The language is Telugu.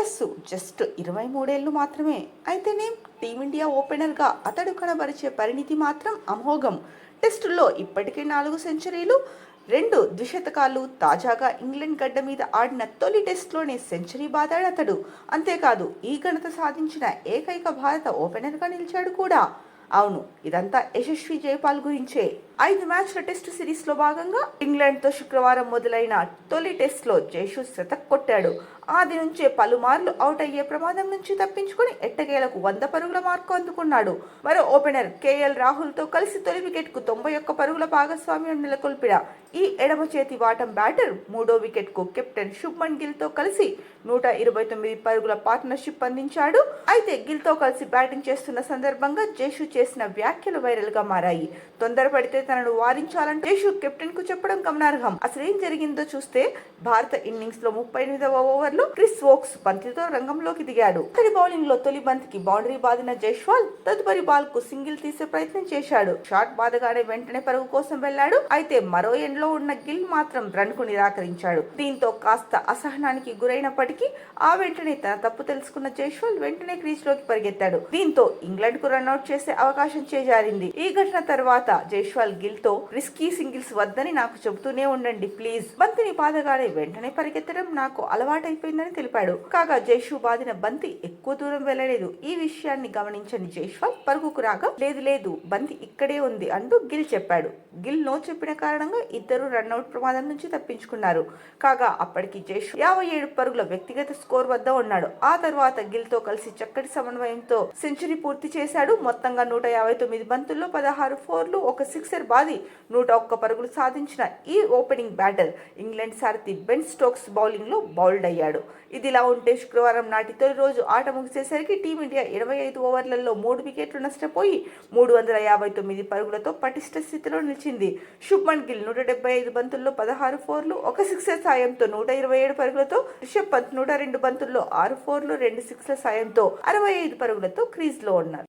వయస్సు జస్ట్ 23 మాత్రమే. అయితేనే టీమిండియా ఓపెనర్గా అతడు కనబరిచే పరిణితి మాత్రం అమోఘం. టెస్టుల్లో ఇప్పటికే 4 సెంచరీలు, 2 ద్విశతకాలు. తాజాగా ఇంగ్లాండ్ గడ్డ మీద ఆడిన తొలి టెస్టులోనే సెంచరీ బాదాడు అతడు. అంతేకాదు, ఈ ఘనత సాధించిన ఏకైక భారత ఓపెనర్గా నిలిచాడు కూడా. అవును, ఇదంతా యశస్వి జైపాల్ గురించే. 5 మ్యాచ్ల టెస్ట్ సిరీస్లో భాగంగా ఇంగ్లాండ్తో శుక్రవారం మొదలైన తొలి టెస్ట్లో జైషు శతక్ కొట్టాడు. ఆది నుంచే పలుమార్లు అవుట్ అయ్యే ప్రమాదం నుంచి తప్పించుకుని ఎట్టకేలకు 100 పరుగుల మార్కు అందుకున్నాడు. మరో ఓపెనర్ కేఎల్ రాహుల్తో కలిసి తొలి వికెట్కు 91 పరుగుల భాగస్వామ్యం నెలకొల్పిన ఈ ఎడమ చేతి వాటం బ్యాటర్ మూడో వికెట్కు కెప్టెన్ శుభ్మన్ గిల్తో కలిసి 129 పరుగుల పార్ట్నర్షిప్ అందించాడు. అయితే గిల్తో కలిసి బ్యాటింగ్ చేస్తున్న సందర్భంగా జైషు చేసిన వ్యాఖ్యలు వైరల్ గా మారాయి. తొందరపడితే తనను వారించాలంటూ జైషు కెప్టెన్ కు చెప్పడం గమనార్హం. అసలేం జరిగిందో చూస్తే, భారత ఇన్నింగ్స్ లో 38వ ఓవర్లో క్రిస్ వోక్స్ బంతితో రంగంలోకి దిగాడు. అతడి బౌలింగ్ లో తొలి బంతికి బౌండరీ బాదిన జైస్వాల్ తదుపరి బాల్ కు సింగిల్ తీసే ప్రయత్నం చేశాడు. షాట్ బాదగానే వెంటనే పరుగు కోసం వెళ్లాడు. అయితే మరో ఎండ్ లో ఉన్న గిల్ మాత్రం రన్ కు నిరాకరించాడు. దీంతో కాస్త అసహనానికి గురైనప్పటికీ ఆ వెంటనే తన తప్పు తెలుసుకున్న జైస్వాల్ వెంటనే క్రీజ్ లోకి పరిగెత్తాడు. దీంతో ఇంగ్లాండ్ కు రన్అట్ చేసే అవకాశం చేజారింది. ఈ ఘటన తర్వాత జైస్వాల్ గిల్ తో రిస్కీ సింగిల్స్ వద్దని నాకు చెబుతూనే ఉండండి ప్లీజ్. బంతిని బాదగానే వెంటనే పరిగెత్తడం నాకు అలవాటైపోయిందని తెలిపాడు. కాగా జైషు బాదిన బంతి ఎక్కువ దూరం వెళ్లలేదు. ఈ విషయాన్ని గమనించని జైస్వాల్ పరుగుకు రాగా లేదు బంతి ఇక్కడే ఉంది అంటూ గిల్ చెప్పాడు. గిల్ నో చెప్పిన కారణంగా ఇద్దరు రన్అట్ ప్రమాదం నుంచి తప్పించుకున్నారు. కాగా అప్పటికి జైషు 57 పరుగుల వ్యక్తిగత స్కోర్ వద్ద ఉన్నాడు. ఆ తర్వాత గిల్ తో కలిసి చక్కటి సమన్వయంతో సెంచరీ పూర్తి చేశాడు. మొత్తంగా 159 బంతుల్లో 16 ఫోర్లు, ఒక సిక్సర్ బాది 101 పరుగులు సాధించిన ఈ ఓపెనింగ్ బ్యాటర్ ఇంగ్లాండ్ సారథి బెన్ స్టోక్స్ బౌలింగ్ లో బౌల్డ్ అయ్యాడు. ఇదిలా ఉంటే శుక్రవారం నాటి తొలి రోజు ఆట ముగిసేసరికి టీమిండియా 25 ఓవర్లలో 3 వికెట్లు నష్టపోయి 359 పరుగులతో పటిష్ట స్థితిలో నిలిచింది. శుభ్మన్ గిల్ 175 బంతుల్లో 16 ఫోర్లు, ఒక సిక్సర్ సాయంతో 127 పరుగులతో, రిషబ్ పంత్ 102 బంతుల్లో 6 ఫోర్లు, 2 సిక్స్ల సాయంతో 65 పరుగులతో క్రీజ్ లో ఉన్నారు.